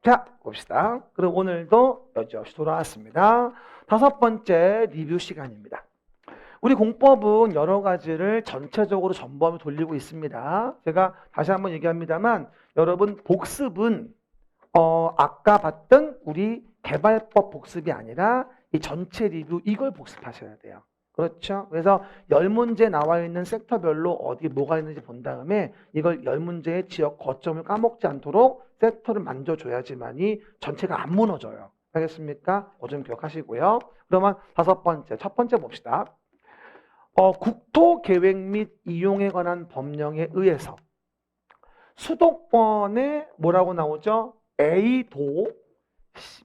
자, 봅시다. 그럼 오늘도 여지없이 돌아왔습니다. 5번째 리뷰 시간입니다. 우리 공법은 여러 가지를 전체적으로 전범을 돌리고 있습니다. 제가 다시 한번 얘기합니다만 여러분 복습은 아까 봤던 우리 개발법 복습이 아니라 이 전체 리뷰 이걸 복습하셔야 돼요. 그렇죠? 그래서 10문제 나와 있는 섹터별로 어디 뭐가 있는지 본 다음에 이걸 10문제의 지역 거점을 까먹지 않도록 섹터를 만져줘야지만이 전체가 안 무너져요. 알겠습니까? 그거 좀 기억하시고요. 그러면 첫 번째 봅시다. 국토계획 및 이용에 관한 법령에 의해서 수도권에 뭐라고 나오죠? A도,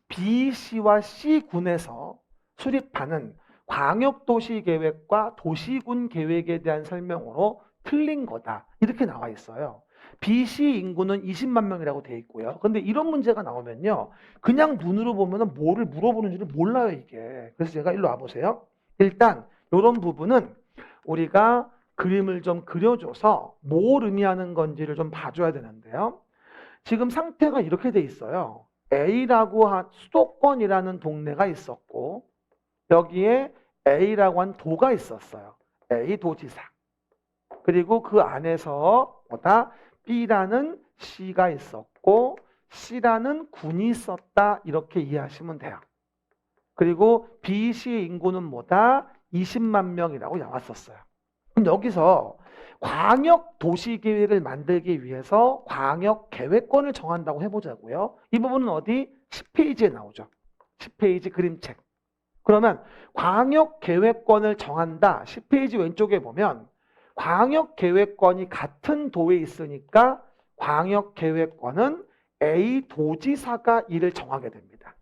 B시와 C군에서 수립하는 광역도시계획과 도시군 계획에 대한 설명으로 틀린 거다. 이렇게 나와 있어요. BC 인구는 20만 명이라고 돼 있고요. 근데 이런 문제가 나오면요. 그냥 눈으로 보면 뭐를 물어보는지를 몰라요, 이게. 그래서 제가 일로 와보세요. 일단 이런 부분은 우리가 그림을 좀 그려줘서 뭘 의미하는 건지를 좀 봐줘야 되는데요. 지금 상태가 이렇게 돼 있어요. A라고 한 수도권이라는 동네가 있었고 여기에 A라고 한 도가 있었어요. A 도지사. 그리고 그 안에서 뭐다? B라는 시가 있었고 C라는 군이 있었다. 이렇게 이해하시면 돼요. 그리고 B시의 인구는 뭐다? 20만 명이라고 나왔었어요. 그럼 여기서 광역 도시 계획을 만들기 위해서 광역 계획권을 정한다고 해보자고요. 이 부분은 어디? 10페이지에 나오죠. 10페이지 그림책. 그러면 광역 계획권을 정한다. 10페이지 왼쪽에 보면 광역 계획권이 같은 도에 있으니까 광역 계획권은 A 도지사가 이를 정하게 됩니다.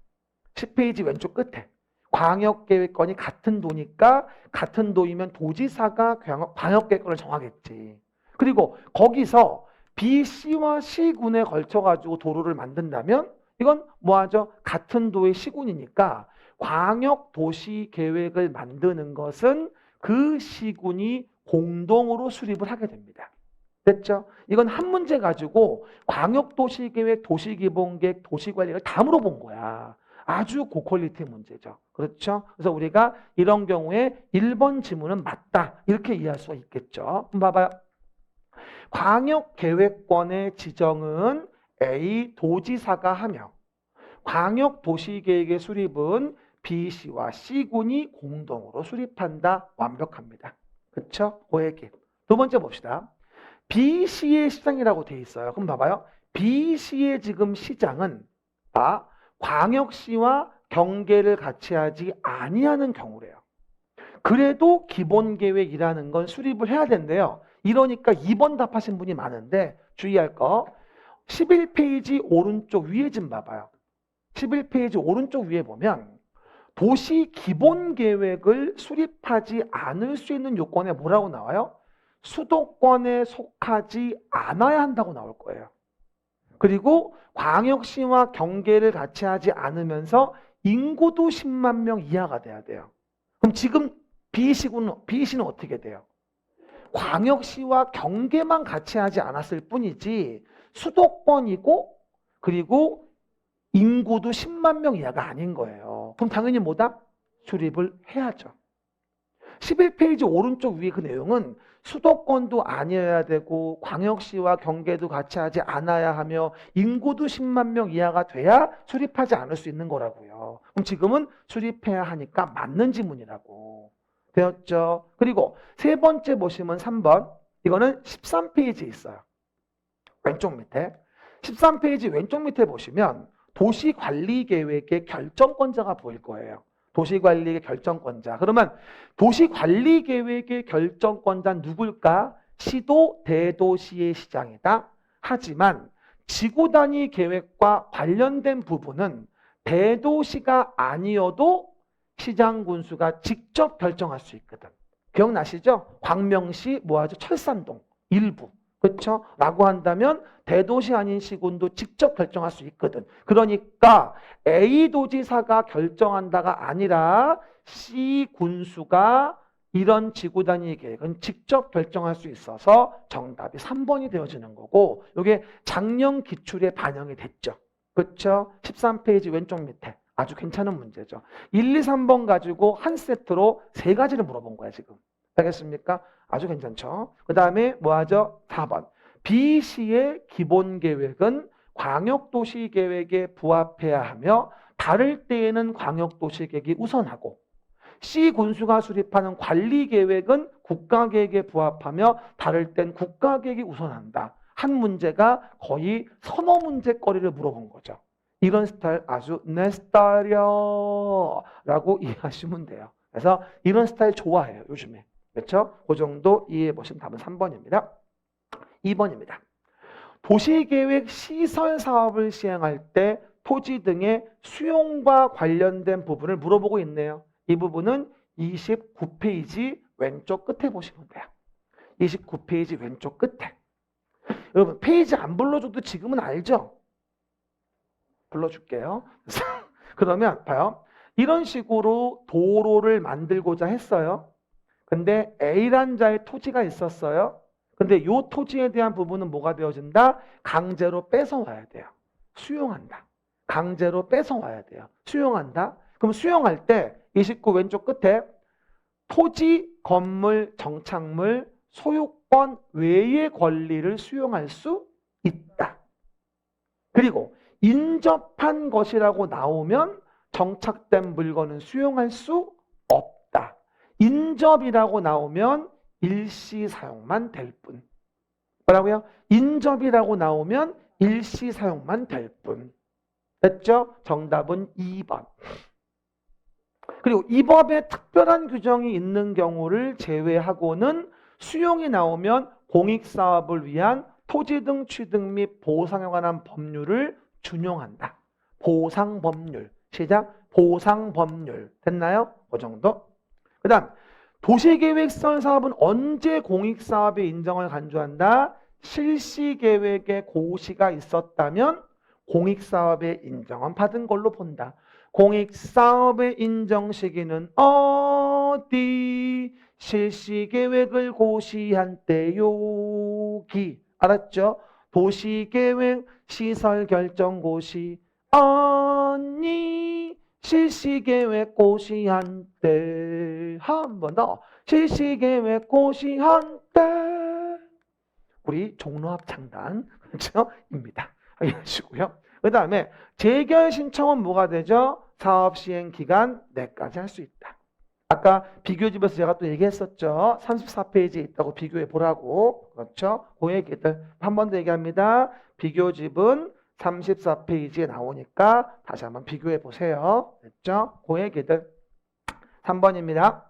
10페이지 왼쪽 끝에. 광역계획권이 같은 도니까 같은 도이면 도지사가 광역계획권을 정하겠지. 그리고 거기서 B, C와 C군에 걸쳐가지고 도로를 만든다면 이건 뭐하죠? 같은 도의 시군이니까 광역도시계획을 만드는 것은 그 시군이 공동으로 수립을 하게 됩니다. 됐죠? 이건 한 문제 가지고 광역도시계획, 도시기본계획, 도시관리를 다 물어본 거야. 아주 고퀄리티 문제죠. 그렇죠? 그래서 우리가 이런 경우에 1번 지문은 맞다. 이렇게 이해할 수가 있겠죠. 봐봐요. 광역계획권의 지정은 A 도지사가 하며 광역도시계획의 수립은 B시와 C군이 공동으로 수립한다. 완벽합니다. 그렇죠? 그 얘기. 두 번째 봅시다. B시의 시장이라고 돼 있어요. 그럼 봐봐요. B시의 지금 시장은 광역시와 경계를 같이 하지 아니하는 경우래요. 그래도 기본계획이라는 건 수립을 해야 된대요. 이러니까 2번 답하신 분이 많은데 주의할 거 11페이지 오른쪽 위에 좀 봐봐요. 11페이지 오른쪽 위에 보면 도시 기본계획을 수립하지 않을 수 있는 요건에 뭐라고 나와요? 수도권에 속하지 않아야 한다고 나올 거예요. 그리고 광역시와 경계를 같이 하지 않으면서 인구도 10만 명 이하가 돼야 돼요. 그럼 지금 B시는 어떻게 돼요? 광역시와 경계만 같이 하지 않았을 뿐이지 수도권이고 그리고 인구도 10만 명 이하가 아닌 거예요. 그럼 당연히 뭐다? 수립을 해야죠. 11페이지 오른쪽 위에 그 내용은 수도권도 아니어야 되고 광역시와 경계도 같이 하지 않아야 하며 인구도 10만 명 이하가 돼야 수립하지 않을 수 있는 거라고요. 그럼 지금은 수립해야 하니까 맞는 지문이라고 되었죠. 그리고 세 번째 보시면 3번. 이거는 13페이지에 있어요. 왼쪽 밑에. 13페이지 왼쪽 밑에 보시면 도시관리계획의 결정권자가 보일 거예요. 도시관리의 결정권자. 그러면 도시관리계획의 결정권자는 누굴까? 시도, 대도시의 시장이다. 하지만 지구단위 계획과 관련된 부분은 대도시가 아니어도 시장 군수가 직접 결정할 수 있거든. 기억나시죠? 광명시 뭐하죠? 철산동 일부. 그렇죠? 라고 한다면 대도시 아닌 시군도 직접 결정할 수 있거든. 그러니까 A 도지사가 결정한다가 아니라 C 군수가 이런 지구단위 계획은 직접 결정할 수 있어서 정답이 3번이 되어지는 거고 이게 작년 기출에 반영이 됐죠. 그렇죠? 13페이지 왼쪽 밑에. 아주 괜찮은 문제죠. 1, 2, 3번 가지고 한 세트로 세 가지를 물어본 거야, 지금. 알겠습니까? 아주 괜찮죠? 그 다음에 뭐 하죠? 4번. B시의 기본 계획은 광역도시 계획에 부합해야 하며 다를 때에는 광역도시 계획이 우선하고 C 군수가 수립하는 관리 계획은 국가 계획에 부합하며 다를 땐 국가 계획이 우선한다. 한 문제가 거의 서너 문제거리를 물어본 거죠. 이런 스타일 아주 내 스타일이야 라고 이해하시면 돼요. 그래서 이런 스타일 좋아해요, 요즘에. 그렇죠? 그 정도 이해해 보시면 답은 3번입니다. 2번입니다. 도시계획 시설 사업을 시행할 때 토지 등의 수용과 관련된 부분을 물어보고 있네요. 이 부분은 29페이지 왼쪽 끝에 보시면 돼요. 29페이지 왼쪽 끝에. 여러분 페이지 안 불러줘도 지금은 알죠? 불러줄게요. 그러면 봐요. 이런 식으로 도로를 만들고자 했어요. 근데 A란 자의 토지가 있었어요. 근데 이 토지에 대한 부분은 뭐가 되어진다? 강제로 뺏어와야 돼요. 수용한다. 강제로 뺏어와야 돼요. 수용한다. 그럼 수용할 때 29 왼쪽 끝에 토지, 건물, 정착물, 소유권 외의 권리를 수용할 수 있다. 그리고 인접한 것이라고 나오면 정착된 물건은 수용할 수 없다. 인접이라고 나오면 일시 사용만 될 뿐. 뭐라고요? 인접이라고 나오면 일시 사용만 될 뿐. 됐죠? 정답은 2번. 그리고 이 법에 특별한 규정이 있는 경우를 제외하고는 수용이 나오면 공익사업을 위한 토지 등 취득 및 보상에 관한 법률을 준용한다. 보상법률. 시작. 보상법률. 됐나요? 그 정도. 그 다음 도시계획선 사업은 언제 공익사업의 인정을 간주한다? 실시계획에 고시가 있었다면 공익사업의 인정은 받은 걸로 본다. 공익사업의 인정 시기는 어디? 실시계획을 고시한 때요기. 알았죠? 도시계획 시설결정고시 언니 실시계획 고시한 때. 한 번 더. 실시계획 고시한 때. 우리 종로합창단 그렇죠? 입니다. 알겠시고요. 그 다음에 재결 신청은 뭐가 되죠? 사업 시행 기간 내까지 할 수 있다. 아까 비교집에서 제가 또 얘기했었죠. 34페이지에 있다고 비교해 보라고. 그렇죠? 그 얘기들 한 번 더 얘기합니다. 비교집은 34페이지에 나오니까 다시 한번 비교해 보세요. 됐죠? 그 얘기들 3번입니다.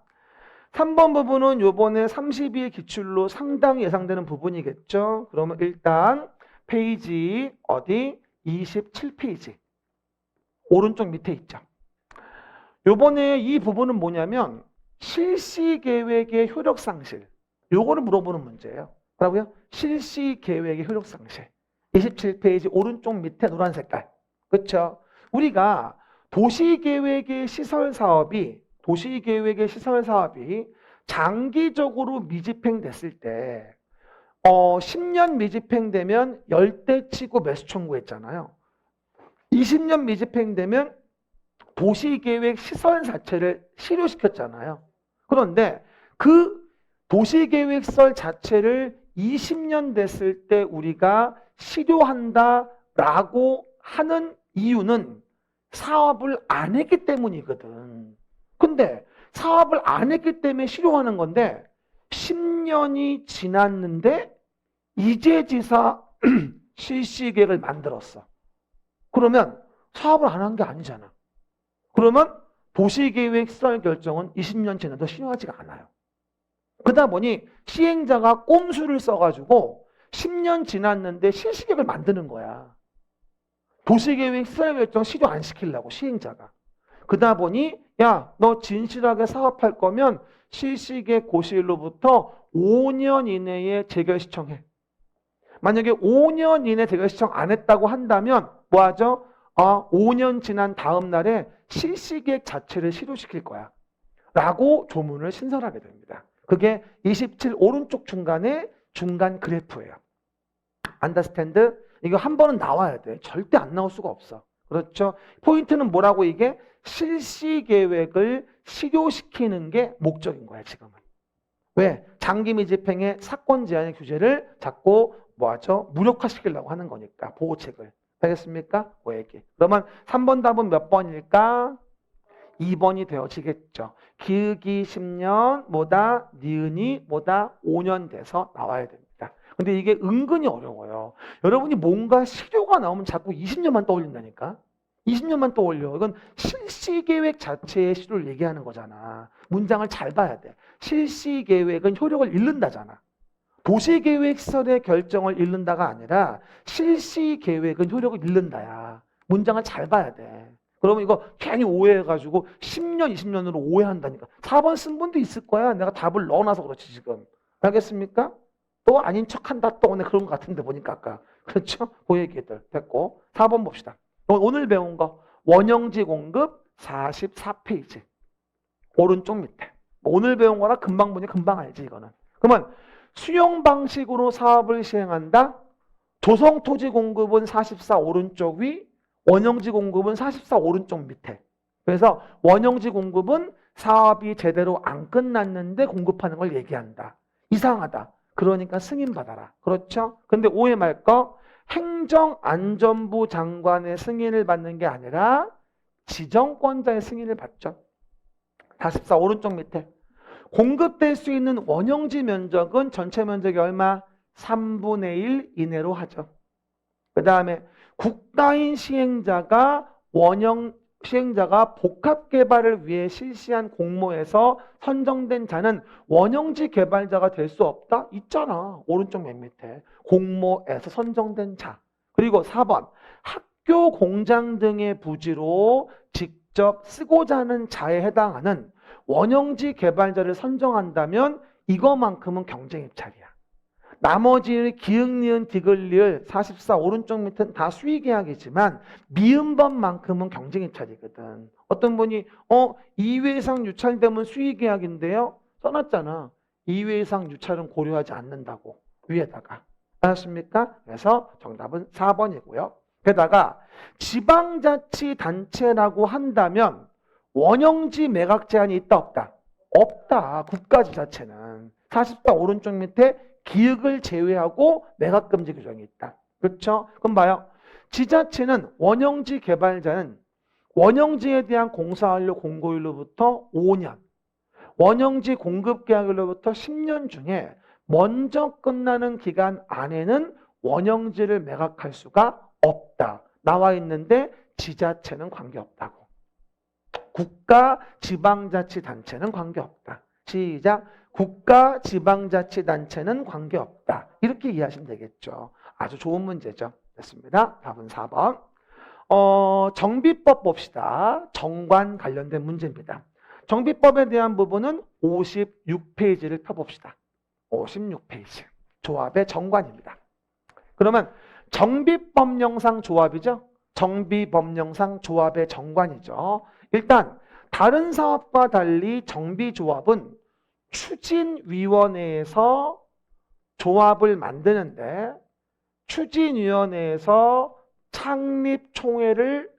3번 부분은 요번에 32의 기출로 상당히 예상되는 부분이겠죠. 그러면 일단 페이지 어디? 27페이지 오른쪽 밑에 있죠. 요번에 이 부분은 뭐냐면 실시계획의 효력상실. 요거를 물어보는 문제예요. 뭐라고요? 실시계획의 효력상실. 27페이지 오른쪽 밑에 노란 색깔. 그렇죠? 우리가 도시계획의 시설사업이 장기적으로 미집행됐을 때 10년 미집행되면 열대치고 매수 청구했잖아요. 20년 미집행되면 도시계획 시설 자체를 실효시켰잖아요. 그런데 그 도시계획설 자체를 20년 됐을 때 우리가 실효한다라고 하는 이유는 사업을 안 했기 때문이거든. 근데 사업을 안 했기 때문에 실효하는 건데 10년이 지났는데 이재지사 실시계획을 만들었어. 그러면 사업을 안 한 게 아니잖아. 그러면 도시계획 시설 결정은 20년 지나도 실효하지가 않아요. 그러다 보니 시행자가 꼼수를 써가지고 10년 지났는데 실시계획을 만드는 거야. 도시계획 시설 결정 실효 안 시키려고 시행자가. 그러다 보니 야, 너 진실하게 사업할 거면 실시계획 고시일로부터 5년 이내에 재결 시청해. 만약에 5년 이내 재결 시청 안 했다고 한다면 뭐 하죠? 5년 지난 다음 날에 실시계획 자체를 실효시킬 거야. 라고 조문을 신설하게 됩니다. 그게 27 오른쪽 중간에 중간 그래프예요. understand? 이거 한 번은 나와야 돼. 절대 안 나올 수가 없어. 그렇죠? 포인트는 뭐라고 이게? 실시 계획을 실효시키는 게 목적인 거야, 지금은. 왜? 장기미 집행의 사건 제한의 규제를 자꾸 뭐하죠? 무력화시키려고 하는 거니까, 보호책을. 알겠습니까? 그 얘기. 그러면 3번 답은 몇 번일까? 2번이 되어지겠죠. 기억이 10년, 뭐다? 니은이 뭐다? 5년 돼서 나와야 됩니다. 근데 이게 은근히 어려워요. 여러분이 뭔가 실효가 나오면 자꾸 20년만 떠올린다니까? 20년만 떠올려. 이건 실시계획 자체의 실효를 얘기하는 거잖아. 문장을 잘 봐야 돼. 실시계획은 효력을 잃는다잖아. 도시계획설의 결정을 잃는다가 아니라 실시계획은 효력을 잃는다야. 문장을 잘 봐야 돼. 그러면 이거 괜히 오해해가지고 10년, 20년으로 오해한다니까. 4번 쓴 분도 있을 거야. 내가 답을 넣어놔서 그렇지 지금. 알겠습니까? 또 아닌 척한다 또 오늘 그런 것 같은데 보니까 아까. 그렇죠? 그 얘기들 됐고. 4번 봅시다. 오늘 배운 거 원형지 공급 44페이지. 오른쪽 밑에. 오늘 배운 거라 금방 보니 금방 알지 이거는. 그러면 수용 방식으로 사업을 시행한다. 조성 토지 공급은 44 오른쪽 위, 원형지 공급은 44 오른쪽 밑에. 그래서 원형지 공급은 사업이 제대로 안 끝났는데 공급하는 걸 얘기한다. 이상하다. 그러니까 승인받아라. 그렇죠? 근데 오해 말 거 행정안전부 장관의 승인을 받는 게 아니라 지정권자의 승인을 받죠. 44 오른쪽 밑에. 공급될 수 있는 원형지 면적은 전체 면적이 얼마? 3분의 1 이내로 하죠. 그 다음에 국가인 시행자가 복합 개발을 위해 실시한 공모에서 선정된 자는 원형지 개발자가 될 수 없다? 있잖아. 오른쪽 맨 밑에. 공모에서 선정된 자. 그리고 4번. 학교, 공장 등의 부지로 직접 쓰고자 하는 자에 해당하는 원형지 개발자를 선정한다면 이거만큼은 경쟁 입찰이야. 나머지 기역, 니은, 디귿, 리을 44 오른쪽 밑은 다 수의계약이지만 미음번만큼은 경쟁 입찰이거든. 어떤 분이 2회 이상 유찰되면 수의계약인데요. 써놨잖아. 2회 이상 유찰은 고려하지 않는다고. 위에다가. 알았습니까? 그래서 정답은 4번이고요. 게다가 지방자치단체라고 한다면 원형지 매각 제한이 있다 없다? 없다. 국가지자체는. 44 오른쪽 밑에 기역을 제외하고 매각 금지 규정이 있다. 그렇죠? 그럼 봐요. 지자체는 원형지 개발자는 원형지에 대한 공사완료 공고일로부터 5년, 원형지 공급 계약일로부터 10년 중에 먼저 끝나는 기간 안에는 원형지를 매각할 수가 없다. 나와 있는데 지자체는 관계없다고. 국가 지방자치단체는 관계없다. 시작. 국가 지방자치단체는 관계없다. 이렇게 이해하시면 되겠죠. 아주 좋은 문제죠. 됐습니다. 답은 4번. 정비법 봅시다. 정관 관련된 문제입니다. 정비법에 대한 부분은 56페이지를 펴봅시다. 56페이지. 조합의 정관입니다. 그러면 정비법령상 조합이죠. 정비법령상 조합의 정관이죠. 일단 다른 사업과 달리 정비조합은 추진위원회에서 조합을 만드는데 추진위원회에서 창립총회를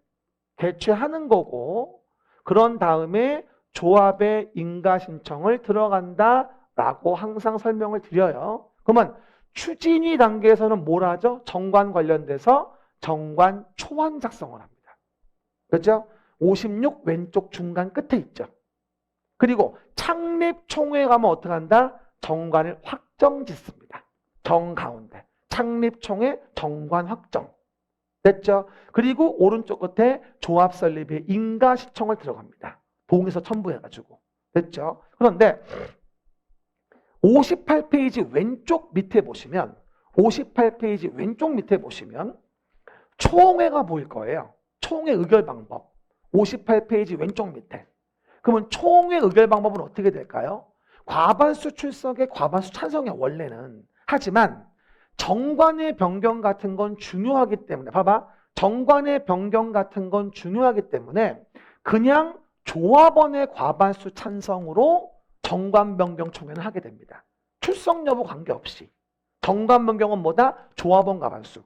개최하는 거고 그런 다음에 조합의 인가신청을 들어간다라고 항상 설명을 드려요. 그러면 추진위 단계에서는 뭘 하죠? 정관 관련돼서 정관 초안 작성을 합니다. 그렇죠? 56 왼쪽 중간 끝에 있죠. 그리고 창립총회 가면 어떻게 한다? 정관을 확정 짓습니다. 정 가운데. 창립총회 정관 확정. 됐죠? 그리고 오른쪽 끝에 조합 설립의 인가 시청을 들어갑니다. 동의서 첨부해가지고. 됐죠? 그런데 58페이지 왼쪽 밑에 보시면 58페이지 왼쪽 밑에 보시면 총회가 보일 거예요. 총회 의결 방법. 58페이지 왼쪽 밑에. 그러면 총회 의결 방법은 어떻게 될까요? 과반수 출석에 과반수 찬성이야 원래는. 하지만 정관의 변경 같은 건 중요하기 때문에 봐봐. 정관의 변경 같은 건 중요하기 때문에 그냥 조합원의 과반수 찬성으로 정관 변경 총회는 하게 됩니다. 출석 여부 관계없이. 정관 변경은 뭐다? 조합원 과반수.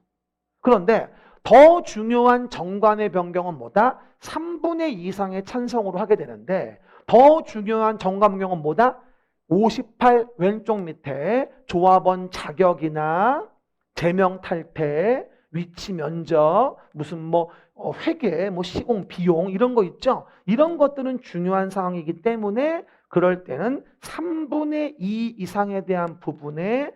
그런데 더 중요한 정관의 변경은 뭐다? 3분의 2 이상의 찬성으로 하게 되는데 더 중요한 정관 변경은 뭐다? 58 왼쪽 밑에 조합원 자격이나 제명 탈퇴, 위치 면적, 무슨 뭐 회계, 뭐 시공 비용 이런 거 있죠. 이런 것들은 중요한 사항이기 때문에 그럴 때는 3분의 2 이상에 대한 부분에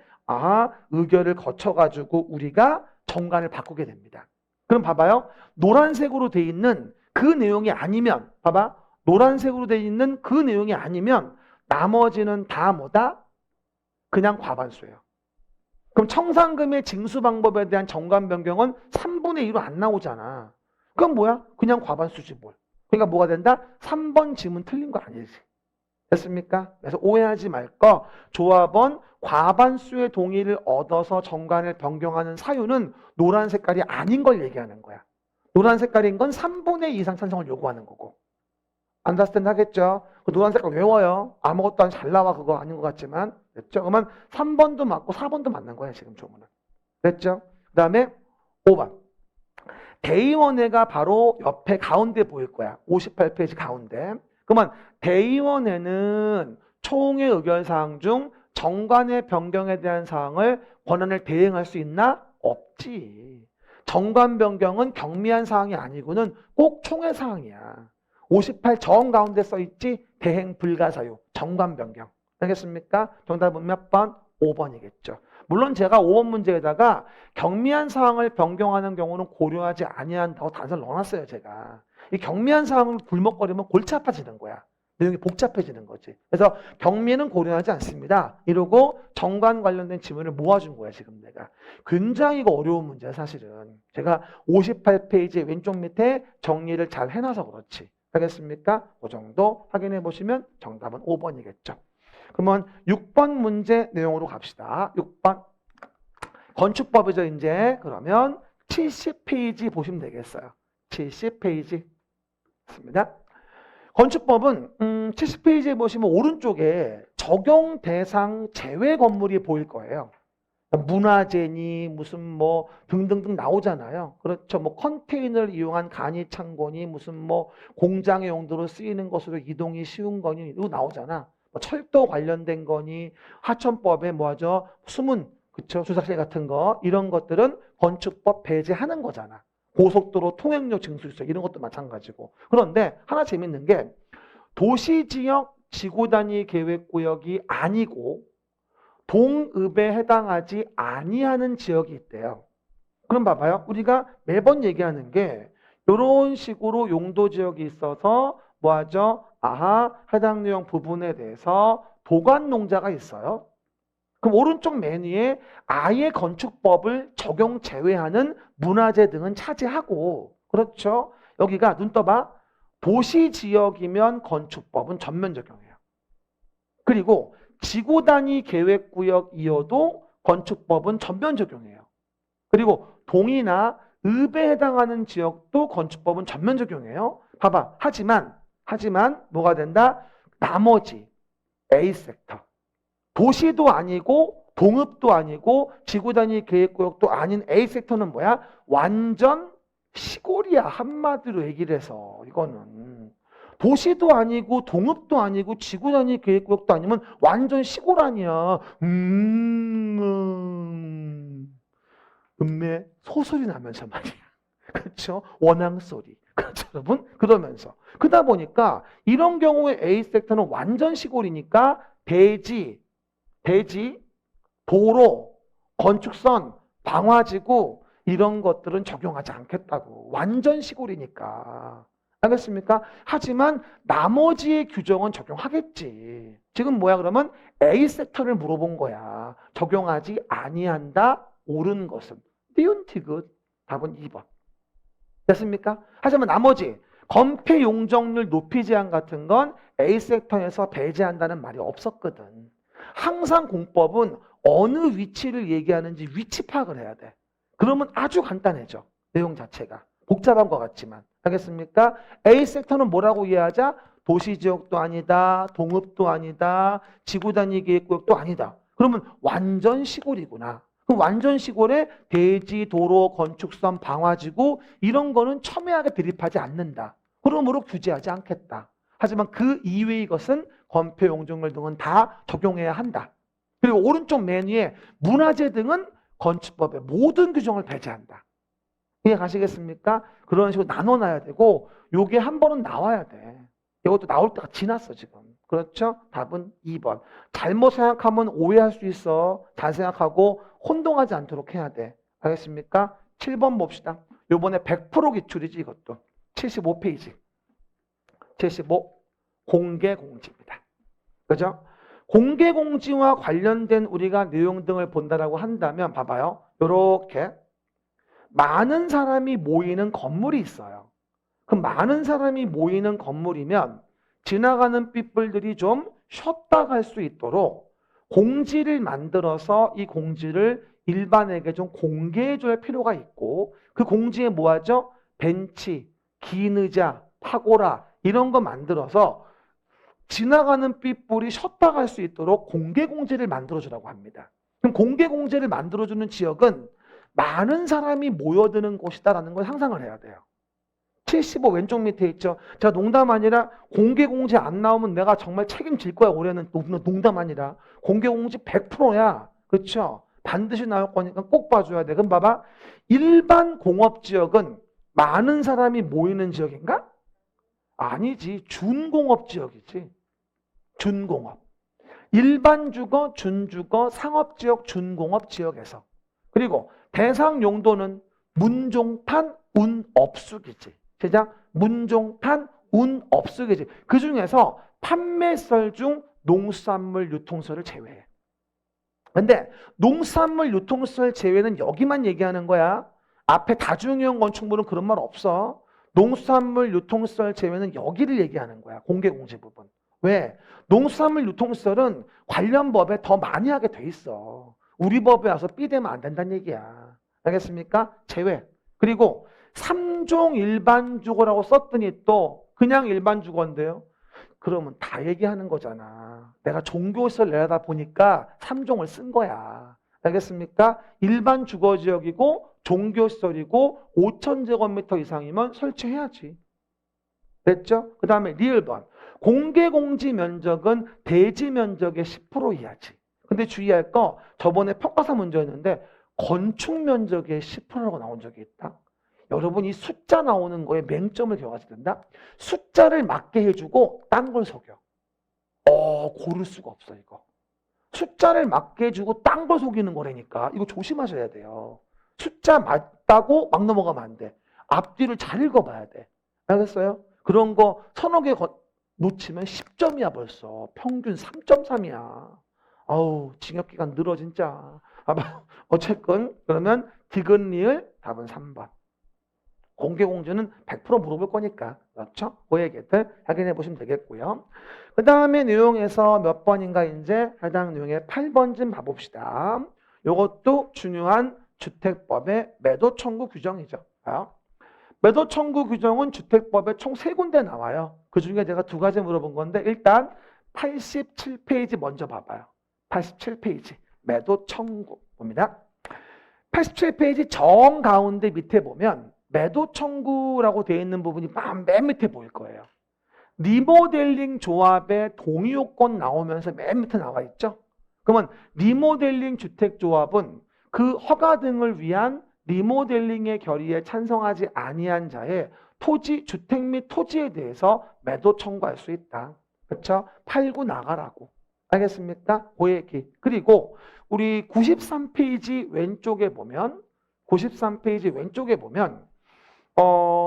의결을 거쳐가지고 우리가 정관을 바꾸게 됩니다. 그럼 봐봐요. 노란색으로 돼 있는 그 내용이 아니면, 봐봐. 노란색으로 돼 있는 그 내용이 아니면 나머지는 다 뭐다? 그냥 과반수예요. 그럼 청산금의 징수 방법에 대한 정관 변경은 3분의 2로 안 나오잖아. 그럼 뭐야? 그냥 과반수지 뭘. 그러니까 뭐가 된다? 3번 지문 틀린 거 아니지. 됐습니까? 그래서 오해하지 말 거. 조합원 과반수의 동의를 얻어서 정관을 변경하는 사유는 노란 색깔이 아닌 걸 얘기하는 거야. 노란 색깔인 건 3분의 2 이상 찬성을 요구하는 거고. 안다스탠드 하겠죠? 그 노란 색깔 외워요. 아무것도 안 잘 나와 그거 아닌 것 같지만. 됐죠? 그러면 3번도 맞고 4번도 맞는 거야 지금 조문은. 됐죠? 그 다음에 5번. 대의원회가 바로 옆에 가운데 보일 거야. 58페이지 가운데. 그러면 대의원회는 총회 의결사항 중 정관의 변경에 대한 사항을 권한을 대행할 수 있나? 없지. 정관 변경은 경미한 사항이 아니고는 꼭 총회 사항이야. 58 정 가운데 써있지? 대행 불가사유, 정관 변경. 알겠습니까? 정답은 몇 번? 5번이겠죠. 물론 제가 5번 문제에다가 경미한 사항을 변경하는 경우는 고려하지 아니한다고 단서를 넣어놨어요, 제가. 이 경미한 사항을 굴먹거리면 골치 아파지는 거야. 내용이 복잡해지는 거지. 그래서 경미는 고려하지 않습니다. 이러고 정관 관련된 지문을 모아준 거야, 지금 내가. 굉장히 이거 어려운 문제야, 사실은. 제가 58페이지 왼쪽 밑에 정리를 잘 해놔서 그렇지. 알겠습니까? 그 정도 확인해 보시면 정답은 5번이겠죠. 그러면 6번 문제 내용으로 갑시다. 6번. 건축법이죠, 이제. 그러면 70페이지 보시면 되겠어요. 70페이지. 맞습니다. 건축법은 70페이지에 보시면 오른쪽에 적용 대상 제외 건물이 보일 거예요. 문화재니 무슨 뭐 등등등 나오잖아요. 그렇죠. 뭐 컨테이너를 이용한 간이 창고니 무슨 뭐 공장의 용도로 쓰이는 것으로 이동이 쉬운 거니 이거 나오잖아. 뭐 철도 관련된 거니 하천법에 뭐하죠? 수문, 그쵸? 주사실 같은 거 이런 것들은 건축법 배제하는 거잖아. 고속도로 통행료 징수일서 이런 것도 마찬가지고. 그런데 하나 재밌는 게 도시지역 지구단위 계획구역이 아니고 동읍에 해당하지 아니하는 지역이 있대요. 그럼 봐봐요. 우리가 매번 얘기하는 게 이런 식으로 용도지역이 있어서 뭐하죠? 해당 내용 부분에 대해서 도관농자가 있어요. 그럼 오른쪽 메뉴에 아예 건축법을 적용 제외하는 문화재 등은 차지하고, 그렇죠? 여기가 눈 떠봐. 도시지역이면 건축법은 전면 적용해요. 그리고 지구단위 계획구역이어도 건축법은 전면 적용해요. 그리고 동이나 읍에 해당하는 지역도 건축법은 전면 적용해요. 봐봐. 하지만 뭐가 된다? 나머지 A섹터. 도시도 아니고 동읍도 아니고 지구단위 계획구역도 아닌 A섹터는 뭐야? 완전 시골이야. 한마디로 얘기를 해서. 이거는 도시도 아니고 동읍도 아니고 지구단위 계획구역도 아니면 완전 시골 아니야. 음매 소소리 나면서 말이야. 그렇죠? 원앙 소리. 그렇죠, 여러분? 그러면서 그러다 보니까 이런 경우에 A섹터는 완전 시골이니까 대지, 도로, 건축선, 방화지구 이런 것들은 적용하지 않겠다고. 완전 시골이니까. 알겠습니까? 하지만 나머지의 규정은 적용하겠지. 지금 뭐야 그러면 A섹터를 물어본 거야. 적용하지 아니한다. 옳은 것은. 띄운 티귿. 답은 2번. 됐습니까? 하지만 나머지 건폐 용적률 높이 제한 같은 건 A섹터에서 배제한다는 말이 없었거든. 항상 공법은 어느 위치를 얘기하는지 위치 파악을 해야 돼. 그러면 아주 간단해져. 내용 자체가. 복잡한 것 같지만. 알겠습니까? A섹터는 뭐라고 이해하자? 도시지역도 아니다. 동읍도 아니다. 지구단위 계획구역도 아니다. 그러면 완전 시골이구나. 그 완전 시골에 대지, 도로, 건축선, 방화지구 이런 거는 첨예하게 대립하지 않는다. 그러므로 규제하지 않겠다. 하지만 그 이외의 것은 건폐 용적률 등은 다 적용해야 한다. 그리고 오른쪽 맨 위에 문화재 등은 건축법의 모든 규정을 배제한다. 이해 가시겠습니까? 그런 식으로 나눠놔야 되고 요게 한 번은 나와야 돼. 이것도 나올 때가 지났어 지금. 그렇죠? 답은 2번. 잘못 생각하면 오해할 수 있어. 잘 생각하고 혼동하지 않도록 해야 돼. 알겠습니까? 7번 봅시다. 요번에 100% 기출이지 이것도. 75페이지. 75. 공개공지입니다. 그죠? 공개공지와 관련된 우리가 내용 등을 본다라고 한다면 봐봐요. 요렇게 많은 사람이 모이는 건물이 있어요. 그 많은 사람이 모이는 건물이면 지나가는 삐뿔들이 좀 쉬었다 갈 수 있도록 공지를 만들어서 이 공지를 일반에게 좀 공개해 줄 필요가 있고 그 공지에 뭐 하죠? 벤치, 긴 의자, 파고라 이런 거 만들어서 지나가는 삐뿔이 쉬었다 갈 수 있도록 공개 공지를 만들어 주라고 합니다. 그럼 공개 공지를 만들어 주는 지역은 많은 사람이 모여드는 곳이다라는 걸 상상을 해야 돼요. 75 왼쪽 밑에 있죠. 제가 농담 아니라 공개 공지 안 나오면 내가 정말 책임질 거야. 올해는 농담 아니라 공개 공지 100%야. 그렇죠? 반드시 나올 거니까 꼭 봐줘야 돼. 그럼 봐봐. 일반 공업 지역은 많은 사람이 모이는 지역인가? 아니지. 준공업 지역이지. 준공업. 일반 주거, 준주거, 상업지역, 준공업 지역에서. 그리고 대상 용도는 문종판, 운업수기지. 시작. 문종판, 운업수기지. 그 중에서 판매설 중 농수산물 유통설을 제외해. 근데 농수산물 유통설 제외는 여기만 얘기하는 거야. 앞에 다중이용 건축물은 그런 말 없어. 농수산물 유통설 제외는 여기를 얘기하는 거야. 공개공지 부분. 왜? 농수산물 유통설은 관련 법에 더 많이 하게 돼 있어. 우리 법에 와서 삐대면 안 된다는 얘기야. 알겠습니까? 제외. 그리고 3종 일반주거라고 썼더니 또 그냥 일반주거인데요. 그러면 다 얘기하는 거잖아. 내가 종교시설 내려다 보니까 3종을 쓴 거야. 알겠습니까? 일반 주거지역이고 종교시설이고 5,000제곱미터 이상이면 설치해야지. 됐죠? 그 다음에 리을번. 공개공지 면적은 대지 면적의 10% 이하지. 근데 주의할 거 저번에 평가사 문제였는데 건축 면적의 10%라고 나온 적이 있다. 여러분 이 숫자 나오는 거에 맹점을 기억하셔야 된다. 숫자를 맞게 해주고 딴 걸 속여. 고를 수가 없어 이거. 숫자를 맞게 해주고 딴 걸 속이는 거라니까. 이거 조심하셔야 돼요. 숫자 맞다고 막 넘어가면 안 돼. 앞뒤를 잘 읽어봐야 돼. 알겠어요? 그런 거 서너 개 놓치면 10점이야 벌써. 평균 3.3이야. 아우 징역기간 늘어 진짜. 어쨌건 그러면 디귿 리을 답은 3번. 공개공지는 100% 물어볼 거니까. 그렇죠? 그 얘기들 확인해 보시면 되겠고요. 그 다음에 내용에서 몇 번인가 이제 해당 내용의 8번 좀 봐봅시다. 이것도 중요한 주택법의 매도 청구 규정이죠. 매도 청구 규정은 주택법에 총 3군데 나와요. 그 중에 제가 2가지 물어본 건데 일단 87페이지 먼저 봐봐요. 87페이지 매도 청구 봅니다. 87페이지 정 가운데 밑에 보면 매도 청구라고 되어 있는 부분이 맨 밑에 보일 거예요. 리모델링 조합의 동의 요건 나오면서 맨 밑에 나와 있죠. 그러면 리모델링 주택조합은 그 허가 등을 위한 리모델링의 결의에 찬성하지 아니한 자의 토지, 주택 및 토지에 대해서 매도 청구할 수 있다. 그렇죠? 팔고 나가라고. 알겠습니까? 그 얘기. 그리고 우리 93페이지 왼쪽에 보면 93페이지 왼쪽에 보면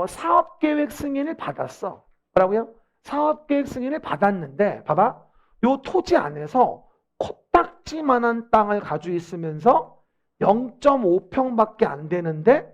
사업계획 승인을 받았어. 뭐라고요? 사업계획 승인을 받았는데 봐봐. 요 토지 안에서 코딱지만한 땅을 가지고 있으면서 0.5평밖에 안 되는데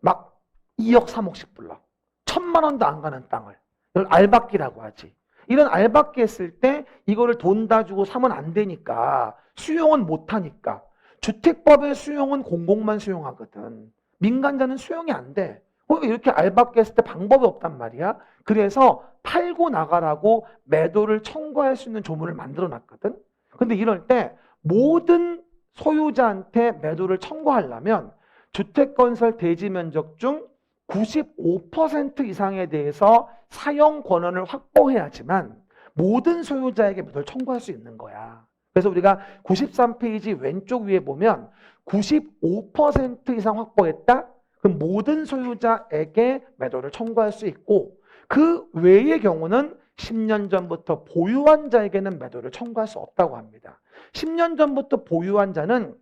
막 2억 3억씩 불러. 1,000만 원도 안 가는 땅을. 이걸 알박기라고 하지. 이런 알박기 했을 때 이거를 돈 다 주고 사면 안 되니까 수용은 못 하니까. 주택법의 수용은 공공만 수용하거든. 민간자는 수용이 안 돼. 이렇게 알박기 했을 때 방법이 없단 말이야. 그래서 팔고 나가라고 매도를 청구할 수 있는 조문을 만들어 놨거든. 근데 이럴 때 모든 소유자한테 매도를 청구하려면 주택건설 대지 면적 중 95% 이상에 대해서 사용 권한을 확보해야지만 모든 소유자에게 매도를 청구할 수 있는 거야. 그래서 우리가 93페이지 왼쪽 위에 보면 95% 이상 확보했다? 그럼 모든 소유자에게 매도를 청구할 수 있고 그 외의 경우는 10년 전부터 보유한 자에게는 매도를 청구할 수 없다고 합니다. 10년 전부터 보유한 자는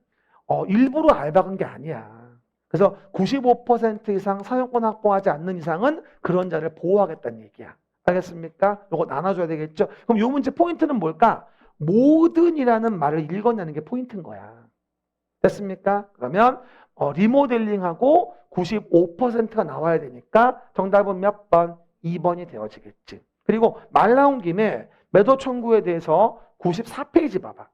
일부러 알박은 게 아니야. 그래서 95% 이상 사용권 확보하지 않는 이상은 그런 자를 보호하겠다는 얘기야. 알겠습니까? 이거 나눠줘야 되겠죠? 그럼 이 문제 포인트는 뭘까? 모든이라는 말을 읽어내는 게 포인트인 거야. 됐습니까? 그러면 리모델링하고 95%가 나와야 되니까 정답은 몇 번? 2번이 되어지겠지. 그리고 말 나온 김에 매도 청구에 대해서 94페이지 봐봐.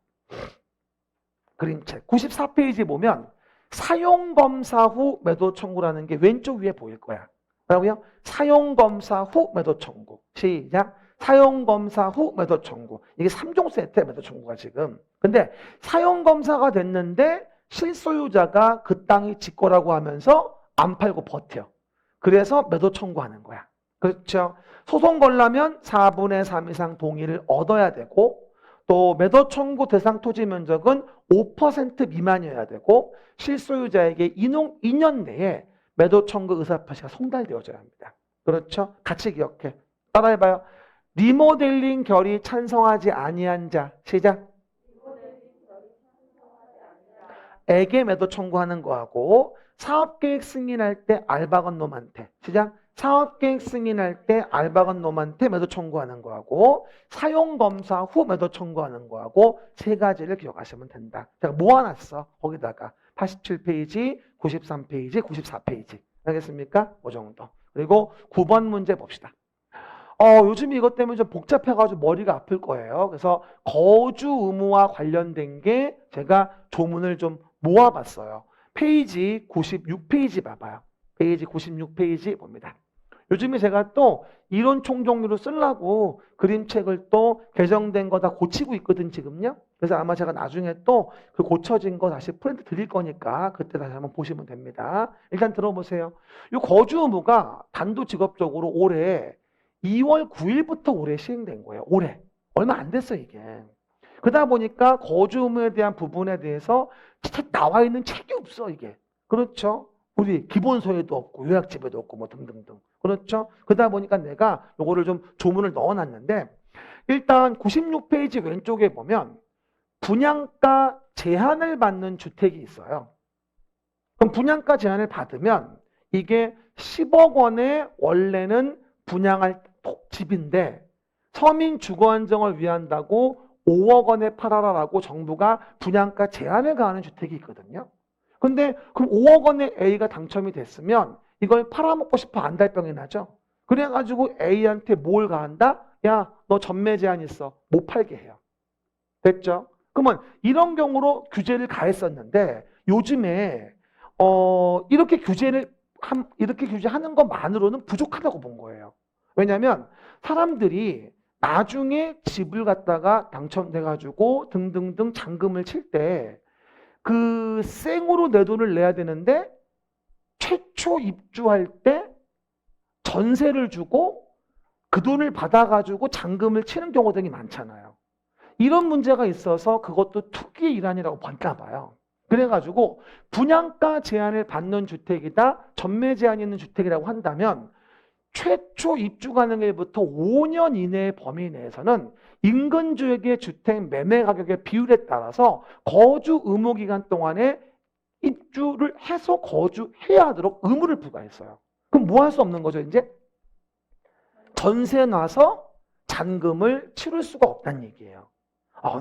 그림책 94페이지 보면 사용검사 후 매도 청구라는 게 왼쪽 위에 보일 거야. 뭐라고요? 사용검사 후 매도 청구. 시작. 사용검사 후 매도 청구. 이게 3종 세트의 매도 청구가 지금. 근데 사용검사가 됐는데 실소유자가 그 땅이 지 거라고 하면서 안 팔고 버텨. 그래서 매도 청구하는 거야. 그렇죠? 소송 걸려면 4분의 3 이상 동의를 얻어야 되고 또 매도 청구 대상 토지 면적은 5% 미만이어야 되고 실소유자에게 2년 내에 매도 청구 의사표시가 송달되어져야 합니다. 그렇죠? 같이 기억해. 따라해봐요. 리모델링 결의 찬성하지 아니한 자. 시작. 에게 매도 청구하는 거하고 사업계획 승인할 때 알박은 놈한테. 시작. 사업계획 승인할 때 알박은 놈한테 매도 청구하는 거하고 사용검사 후 매도 청구하는 거하고 세 가지를 기억하시면 된다. 제가 모아놨어. 거기다가 87페이지, 93페이지, 94페이지. 알겠습니까? 그 정도. 그리고 9번 문제 봅시다. 요즘 이것 때문에 좀 복잡해가지고 머리가 아플 거예요. 그래서 거주 의무와 관련된 게 제가 조문을 좀 모아봤어요. 페이지 96페이지 봐봐요. 페이지 96페이지 봅니다. 요즘에 제가 또 이론 총정리로 쓰려고 그림책을 또 개정된 거 다 고치고 있거든 지금요. 그래서 아마 제가 나중에 또 그 고쳐진 거 다시 프린트 드릴 거니까 그때 다시 한번 보시면 됩니다. 일단 들어보세요. 이 거주 의무가 단도직업적으로 올해 2월 9일부터 올해 시행된 거예요. 올해. 얼마 안 됐어 이게. 그러다 보니까 거주 의무에 대한 부분에 대해서 진짜 나와 있는 책이 없어 이게. 그렇죠? 우리 기본소에도 없고 요약집에도 없고 뭐 등등등. 그렇죠? 그러다 보니까 내가 요거를 좀 조문을 넣어놨는데 일단 96페이지 왼쪽에 보면 분양가 제한을 받는 주택이 있어요. 그럼 분양가 제한을 받으면 이게 10억 원에 원래는 분양할 집인데 서민 주거 안정을 위한다고 5억 원에 팔아라라고 정부가 분양가 제한을 가하는 주택이 있거든요. 근데 그럼 5억 원에 A가 당첨이 됐으면 이걸 팔아먹고 싶어 안달병이 나죠. 그래가지고 A한테 뭘 가한다? 야, 너 전매 제한 있어. 못 팔게 해요. 됐죠? 그러면 이런 경우로 규제를 가했었는데 요즘에 이렇게 이렇게 규제하는 것만으로는 부족하다고 본 거예요. 왜냐하면 사람들이 나중에 집을 갖다가 당첨돼가지고 등등등 잔금을 칠 때 그 생으로 내 돈을 내야 되는데 최초 입주할 때 전세를 주고 그 돈을 받아가지고 잔금을 치는 경우가 되게 많잖아요. 이런 문제가 있어서 그것도 투기의 일환이라고 봤나 봐요. 그래가지고 분양가 제한을 받는 주택이다, 전매 제한이 있는 주택이라고 한다면 최초 입주 가능일부터 5년 이내의 범위 내에서는 인근지역의 주택 매매 가격의 비율에 따라서 거주 의무 기간 동안에 입주를 해서 거주해야 하도록 의무를 부과했어요. 그럼 뭐 할 수 없는 거죠, 이제? 전세 놔서 잔금을 치를 수가 없다는 얘기예요.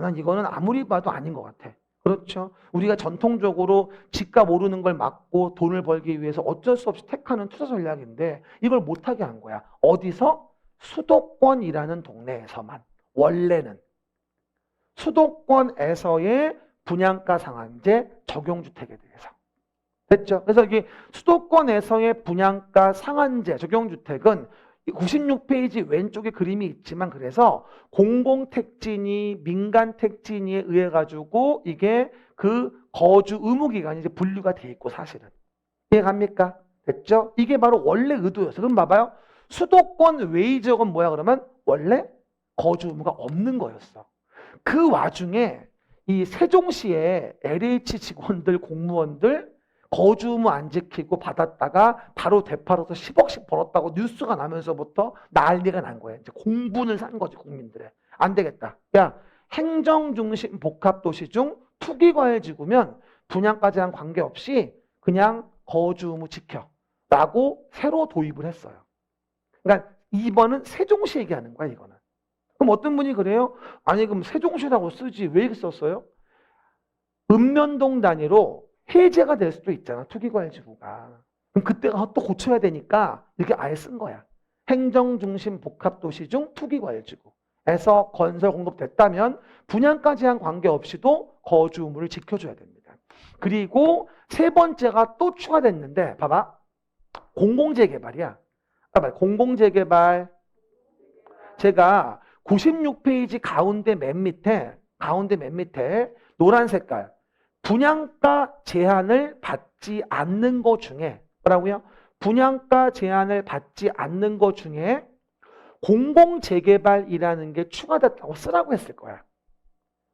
난 이거는 아무리 봐도 아닌 것 같아. 그렇죠? 우리가 전통적으로 집값 오르는 걸 막고 돈을 벌기 위해서 어쩔 수 없이 택하는 투자 전략인데 이걸 못하게 한 거야. 어디서? 수도권이라는 동네에서만. 원래는. 수도권에서의 분양가 상한제 적용주택에 대해서. 됐죠? 그래서 이게 수도권에서의 분양가 상한제 적용주택은 96페이지 왼쪽에 그림이 있지만 그래서 공공택지니 민간택지니에 의해 가지고 이게 그 거주 의무 기간이 이제 분류가 돼 있고 사실은. 이해갑니까? 됐죠? 이게 바로 원래 의도였어. 그럼 봐봐요. 수도권 외의 지역은 뭐야 그러면 원래 거주 의무가 없는 거였어. 그 와중에 이 세종시의 LH 직원들 공무원들 거주 의무 안 지키고 받았다가 바로 되팔아서 10억씩 벌었다고 뉴스가 나면서부터 난리가 난 거야. 이제 공분을 산 거지 국민들의. 안 되겠다. 야, 행정중심 복합도시 중 투기과열지구면 분양가 제한 관계없이 그냥 거주 의무 지켜라고 새로 도입을 했어요. 그러니까 2번은 세종시 얘기하는 거야 이거는. 그럼 어떤 분이 그래요? 아니 그럼 세종시라고 쓰지 왜 이렇게 썼어요? 읍면동 단위로 해제가 될 수도 있잖아 투기과열지구가. 그럼 그때가 또 고쳐야 되니까 이렇게 아예 쓴 거야. 행정중심 복합도시 중 투기과열지구에서 건설 공급됐다면 분양가 제한 관계없이도 거주 의무를 지켜줘야 됩니다. 그리고 세 번째가 또 추가됐는데 봐봐. 공공재개발이야. 봐봐. 공공재개발. 제가 96페이지 가운데 맨 밑에 노란 색깔 분양가 제한을 받지 않는 것 중에 뭐라고요? 분양가 제한을 받지 않는 것 중에 공공재개발이라는 게 추가됐다고 쓰라고 했을 거야.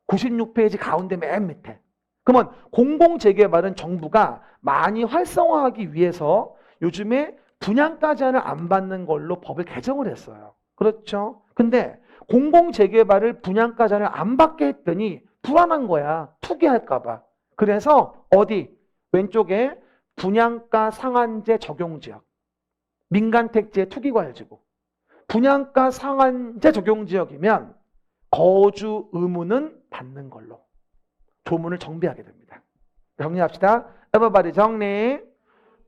96페이지 가운데 맨 밑에. 그러면 공공재개발은 정부가 많이 활성화하기 위해서 요즘에 분양가 제한을 안 받는 걸로 법을 개정을 했어요. 그렇죠? 근데 공공재개발을 분양가 제한을 안 받게 했더니 불안한 거야. 투기할까 봐. 그래서 어디? 왼쪽에 분양가 상한제 적용지역. 민간택지의 투기과열지구. 분양가 상한제 적용지역이면 거주 의무는 받는 걸로 조문을 정비하게 됩니다. 정리합시다. everybody 정리.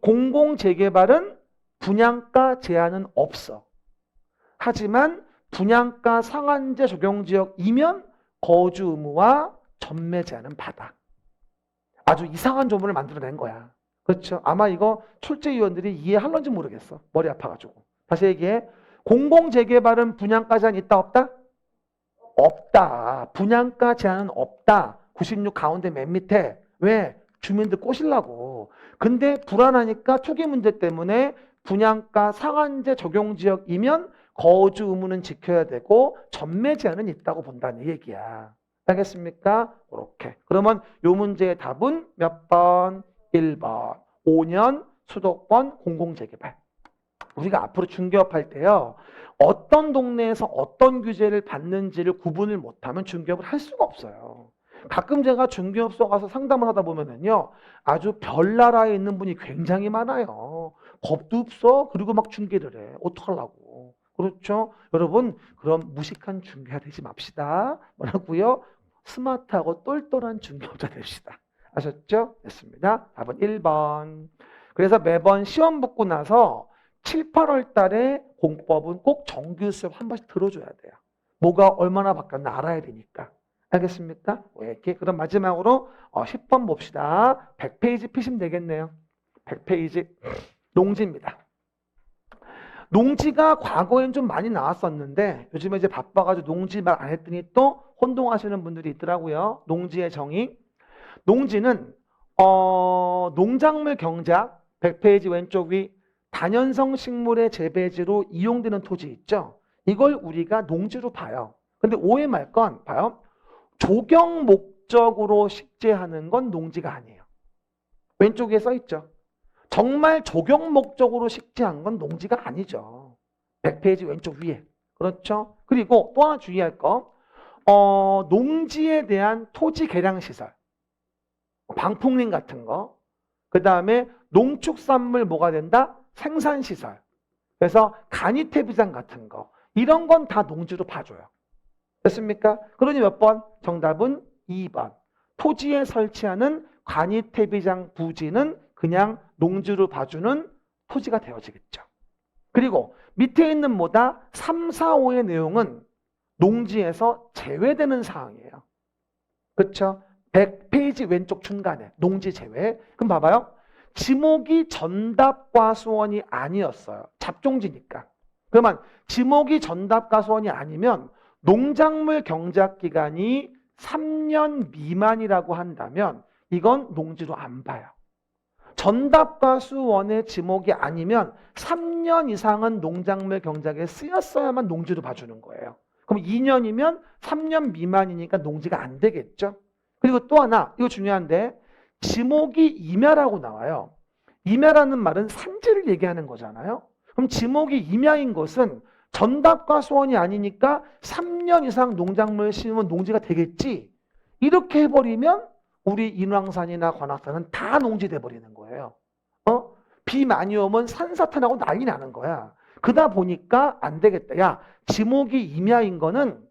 공공재개발은 분양가 제한은 없어. 하지만 분양가 상한제 적용지역이면 거주 의무와 전매 제한은 받아. 아주 이상한 조문을 만들어낸 거야. 그렇죠? 아마 이거 출제위원들이 이해할런지 모르겠어. 머리 아파가지고. 다시 얘기해. 공공재개발은 분양가 제한 있다 없다? 없다. 분양가 제한은 없다. 96 가운데 맨 밑에. 왜? 주민들 꼬시려고. 근데 불안하니까 투기 문제 때문에 분양가 상한제 적용지역이면 거주 의무는 지켜야 되고 전매 제한은 있다고 본다는 얘기야. 알겠습니까? 그렇게. 그러면 이 문제의 답은 몇 번? 1번. 5년 수도권 공공재개발. 우리가 앞으로 중개업할 때요. 어떤 동네에서 어떤 규제를 받는지를 구분을 못하면 중개업을 할 수가 없어요. 가끔 제가 중개업소 가서 상담을 하다 보면은요. 아주 별나라에 있는 분이 굉장히 많아요. 겁도 없어. 그리고 막 중개를 해. 어떡하려고. 그렇죠? 여러분 그럼 무식한 중개가 되지 맙시다. 뭐라고요? 스마트하고 똘똘한 중개업자 됩시다. 아셨죠? 됐습니다. 답은 1번. 그래서 매번 시험 붙고 나서 7, 8월 달에 공법은 꼭 정규 수업 한 번씩 들어줘야 돼요. 뭐가 얼마나 바뀌었나 알아야 되니까. 알겠습니까? 이렇게. 그럼 마지막으로 10번 봅시다. 100페이지 피시면 되겠네요. 100페이지. 농지입니다. 농지가 과거엔 좀 많이 나왔었는데 요즘에 이제 바빠가지고 농지 말 안 했더니 또 혼동하시는 분들이 있더라고요. 농지의 정의. 농지는 농작물 경작 100페이지 왼쪽 위 다년성 식물의 재배지로 이용되는 토지 있죠. 이걸 우리가 농지로 봐요. 근데 오해 말 건 봐요. 조경 목적으로 식재하는 건 농지가 아니에요. 왼쪽에 써 있죠. 정말 조경 목적으로 식재한 건 농지가 아니죠. 100페이지 왼쪽 위에. 그렇죠? 그리고 또 하나 주의할 거. 농지에 대한 토지 개량 시설. 방풍림 같은 거. 그 다음에 농축산물 뭐가 된다? 생산시설. 그래서 간이태비장 같은 거. 이런 건 다 농지로 봐줘요. 됐습니까? 그러니 몇 번? 정답은 2번. 토지에 설치하는 간이태비장 부지는 그냥 농지로 봐주는 토지가 되어지겠죠. 그리고 밑에 있는 뭐다? 3, 4, 5의 내용은 농지에서 제외되는 사항이에요. 그렇죠? 100페이지 왼쪽 중간에 농지 제외. 그럼 봐봐요. 지목이 전답과수원이 아니었어요. 잡종지니까. 그러면 지목이 전답과수원이 아니면 농작물 경작기간이 3년 미만이라고 한다면 이건 농지로 안 봐요. 전답과 수원의 지목이 아니면 3년 이상은 농작물 경작에 쓰였어야만 농지로 봐주는 거예요. 그럼 2년이면 3년 미만이니까 농지가 안 되겠죠. 그리고 또 하나, 이거 중요한데 지목이 임야라고 나와요. 임야라는 말은 산지를 얘기하는 거잖아요. 그럼 지목이 임야인 것은 전답과 수원이 아니니까 3년 이상 농작물 심으면 농지가 되겠지. 이렇게 해버리면 우리 인왕산이나 관악산은 다 농지돼 버리는 거예요. 비 많이 오면 산사탄하고 난리 나는 거야. 그러다 보니까 안 되겠다. 야, 지목이 임야인 거는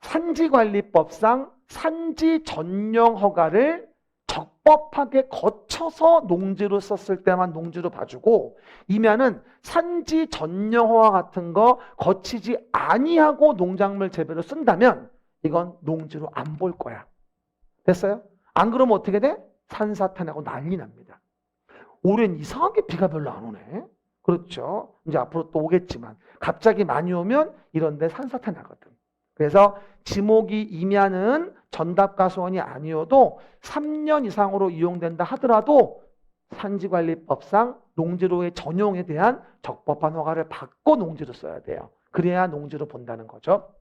산지관리법상 산지 전용 허가를 적법하게 거쳐서 농지로 썼을 때만 농지로 봐주고, 임야는 산지 전용 허가 같은 거 거치지 아니하고 농작물 재배로 쓴다면 이건 농지로 안 볼 거야. 됐어요? 안 그러면 어떻게 돼? 산사탄하고 난리 납니다. 올해는 이상하게 비가 별로 안 오네. 그렇죠. 이제 앞으로 또 오겠지만 갑자기 많이 오면 이런 데 산사탄 나거든. 그래서 지목이 임야는 전답과 수원이 아니어도 3년 이상으로 이용된다 하더라도 산지관리법상 농지로의 전용에 대한 적법한 허가를 받고 농지로 써야 돼요. 그래야 농지로 본다는 거죠.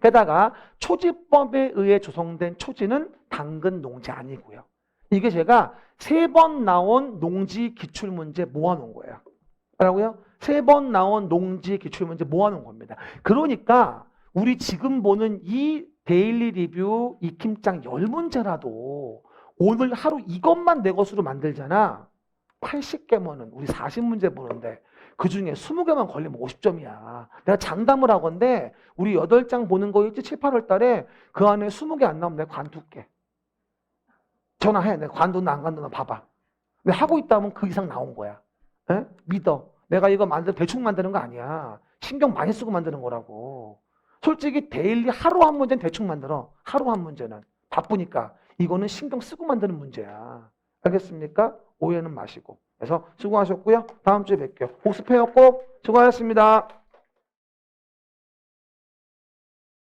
게다가 초지법에 의해 조성된 초지는 당근 농지 아니고요. 이게 제가 3번 나온 농지 기출문제 모아놓은 거예요. 뭐라고요? 3번 나온 농지 기출문제 모아놓은 겁니다. 그러니까 우리 지금 보는 이 데일리 리뷰 익힘장 10문제라도 오늘 하루 이것만 내 것으로 만들잖아. 80개면은 우리 40문제 보는데 그중에 20개만 걸리면 50점이야. 내가 장담을 하건데 우리 8장 보는 거 있지? 7, 8월 달에 그 안에 20개 안 나오면 내가 관둘게. 전화해. 내가 관두나 안 관두나 봐봐. 근데 하고 있다면 그 이상 나온 거야. 에? 믿어. 내가 이거 대충 만드는 거 아니야. 신경 많이 쓰고 만드는 거라고. 솔직히 데일리 하루 한 문제는 대충 만들어. 하루 한 문제는. 바쁘니까. 이거는 신경 쓰고 만드는 문제야. 알겠습니까? 오해는 마시고. 그래서 수고하셨고요. 다음 주에 뵐게요. 복습해요 꼭. 수고하셨습니다.